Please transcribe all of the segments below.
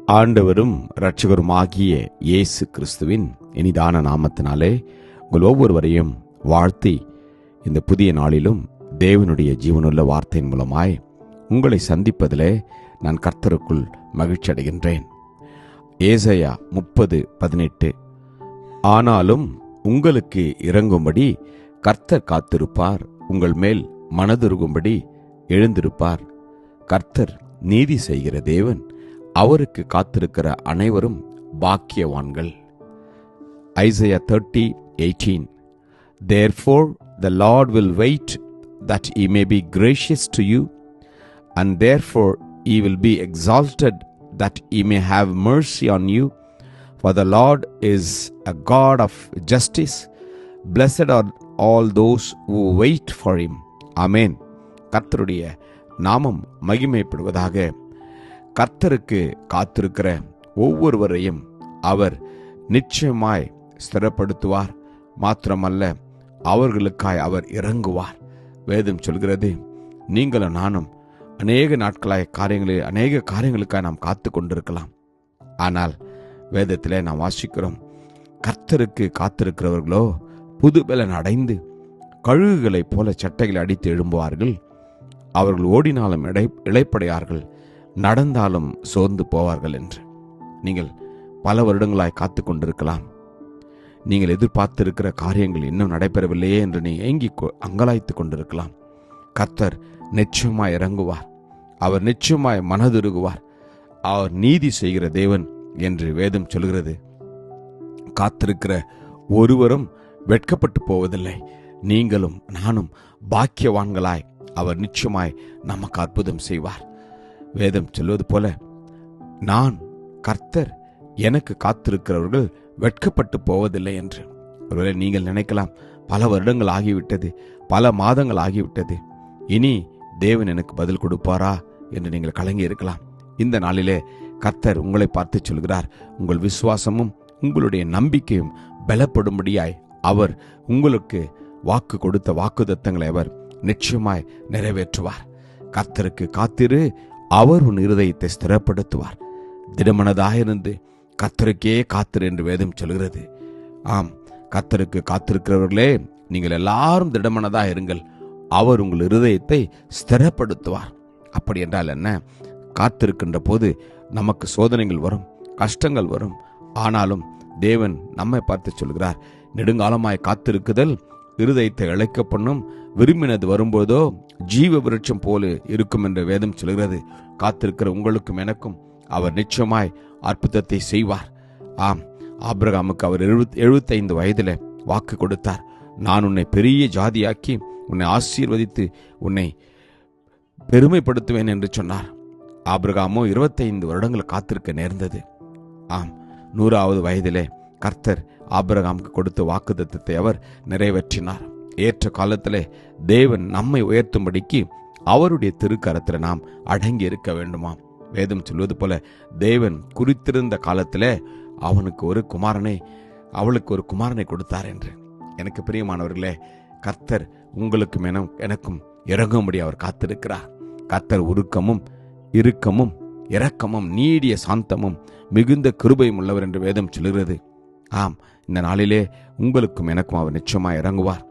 ஆண்டவரும் இரட்சகருமாகிய இயேசு கிறிஸ்துவின் இனிதான நாமத்தினாலே உங்கள் ஒவ்வொருவரையும் வாழ்த்தி இந்த புதிய நாளிலும் தேவனுடைய ஜீவனுள்ள வார்த்தையின் மூலமாய் உங்களை சந்திப்பதிலே நான் கர்த்தருக்குள் மகிழ்ச்சி அடைகின்றேன். ஏசாயா 30:18 ஆனாலும் உங்களுக்கு இறங்கும்படி கர்த்தர் காத்திருப்பார், உங்கள் மேல் மனதுருகும்படி எழுந்திருப்பார். கர்த்தர் நீதி செய்கிற தேவன், அவருக்கு காத்திருக்கிற அனைவரும் பாக்கியவான்கள். Isaiah 30:18 Therefore the Lord will wait that he may be gracious to you, and therefore he will be exalted that he may have mercy on you. For the Lord is a God of justice. Blessed are all those who wait for him. Amen. கர்த்தருடைய நாமம் மகிமைப்படுவதாக. கர்த்தருக்கு காத்திருக்கிற ஒவ்வொருவரையும் அவர் நிச்சயமாய் ஸ்திரப்படுத்துவார். மாத்திரமல்ல, அவர்களுக்காய் அவர் இறங்குவார். வேதம் சொல்கிறது, நீங்களும் நானும் அநேக காரியங்களுக்காக நாம் காத்து கொண்டிருக்கலாம். ஆனால் வேதத்திலே நாம் வாசிக்கிறோம், கர்த்தருக்கு காத்திருக்கிறவர்களோ புதுபலன் அடைந்து கழுகுகளைப் போல சட்டைகளை அடித்து எழும்புவார்கள். அவர்கள் ஓடினாலும் இளைப்படையார்கள், நடந்தாலும் சோர்ந்து போவார்கள் என்று. நீங்கள் பல வருடங்களாய் காத்து கொண்டிருக்கலாம். நீங்கள் எதிர்பார்த்திருக்கிற காரியங்கள் இன்னும் நடைபெறவில்லையே என்று நீ ஏங்கி அங்கலாய்த்து கொண்டிருக்கலாம். கர்த்தர் நிச்சயமாய் இறங்குவார். அவர் நிச்சயமாய் மனதுருகுவார். அவர் நீதி செய்கிற தேவன் என்று வேதம் சொல்கிறது. காத்திருக்கிற ஒருவரும் வெட்கப்பட்டு போவதில்லை. நீங்களும் நானும் பாக்கியவான்களாய் அவர் நிச்சயமாய் நமக்கு அற்புதம் செய்வார். வேதம் சொல்வது போல, நான் கர்த்தர், எனக்கு காத்திருக்கிறவர்கள் வெட்கப்பட்டு போவதில்லை என்று. ஒருவேளை நீங்கள் நினைக்கலாம், பல வருடங்கள் ஆகிவிட்டது, பல மாதங்கள் ஆகிவிட்டது, இனி தேவன் எனக்கு பதில் கொடுப்பாரா என்று நீங்கள் கலங்கி இருக்கலாம். இந்த நாளிலே கர்த்தர் உங்களை பார்த்து சொல்கிறார், உங்கள் விசுவாசமும் உங்களுடைய நம்பிக்கையும் பலப்படும்படியாய் அவர் உங்களுக்கு வாக்கு கொடுத்த வாக்குத்தத்தங்களை அவர் நிச்சயமாய் நிறைவேற்றுவார். கர்த்தருக்கு காத்திரு, அவர் உன் இருதயத்தை ஸ்திரப்படுத்துவார். திடமனதாயிருந்து கர்த்தருக்கே காத்திரு என்று வேதம் சொல்கிறது. ஆம், கர்த்தருக்கு காத்திருக்கிறவர்களே, நீங்கள் எல்லாரும் திடமனதாக இருங்கள், அவர் உங்கள் இருதயத்தை ஸ்திரப்படுத்துவார். அப்படி என்றால் என்ன? காத்திருக்கின்ற போது நமக்கு சோதனைகள் வரும், கஷ்டங்கள் வரும். ஆனாலும் தேவன் நம்மை பார்த்து சொல்கிறார், நெடுங்காலமாய் காத்திருக்குதல் இருதயத்தை இழைக்க பண்ணும், விரும்பினது வரும்போதோ ஜீவ விருட்சம் போல இருக்கும் என்று வேதம் சொல்கிறது. காத்திருக்கிற உங்களுக்கும் எனக்கும் அவர் நிச்சயமாய் அற்புதத்தை செய்வார். ஆம், ஆபிரகாமுக்கு அவர் 75 வயதில் வாக்கு கொடுத்தார். நான் உன்னை பெரிய ஜாதியாக்கி உன்னை ஆசீர்வதித்து உன்னை பெருமைப்படுத்துவேன் என்று சொன்னார். ஆபிரகாமோ 25 வருடங்கள் காத்திருக்க நேர்ந்தது. ஆம், 100வது வயதிலே கர்த்தர் ஆபிரகாமுக்கு கொடுத்த வாக்குத்தத்தத்தை அவர் நிறைவேற்றினார். ஏற்ற காலத்திலே தேவன் நம்மை உயர்த்தும்படிக்கு அவருடைய திருக்கரத்தில் நாம் அடங்கி இருக்க வேண்டுமாம். வேதம் சொல்வது போல, தேவன் குறித்திருந்த காலத்திலே அவளுக்கு ஒரு குமாரனை கொடுத்தார் என்று. எனக்கு பிரியமானவர்களே, கர்த்தர் உங்களுக்கும் எனக்கும் இறங்கும்படி அவர் காத்திருக்கிறார். கர்த்தர் உருக்கமும் இறுக்கமும் இரக்கமும் நீடிய சாந்தமும் மிகுந்த கிருபையும் உள்ளவர் என்று வேதம் சொல்கிறது. ஆம், இந்த நாளிலே உங்களுக்கும் எனக்கும் அவர் நிச்சயமாய் இறங்குவார்.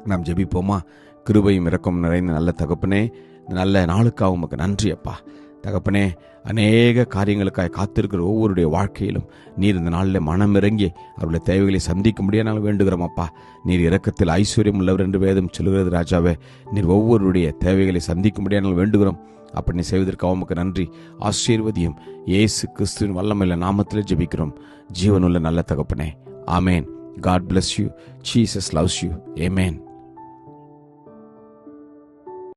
நாம் ஜெபிப்போமா? கிருபையும் இரக்கமும் நிறைந்த நல்ல தகப்பனே, இந்த நல்ல நாளுக்காக உமக்கு நன்றி அப்பா. தகப்பனே, அநேக காரியங்களுக்காக காத்திருக்கிற ஒவ்வொருடைய வாழ்க்கையிலும் நீர் இந்த நாளில் மனமிறங்கி அவருடைய தேவைகளை சந்திக்க முடியாது நாங்கள் வேண்டுகிறோம் அப்பா. நீர் இரக்கத்தில் ஐஸ்வர்யம் உள்ளவர் என்று வேதம் சொல்கிறது ராஜாவே. நீர் ஒவ்வொருடைய தேவைகளை சந்திக்க முடியாது நாங்கள் வேண்டுகிறோம். அப்படி நீ செய்வதற்காக உமக்கு நன்றி. ஆசீர்வதியும் இயேசு கிறிஸ்துவின் வல்லமையுள்ள நாமத்தில் ஜெபிக்கிறோம் ஜீவனுள்ள நல்ல தகப்பனே. ஆமேன். God bless you. Jesus loves you. Amen.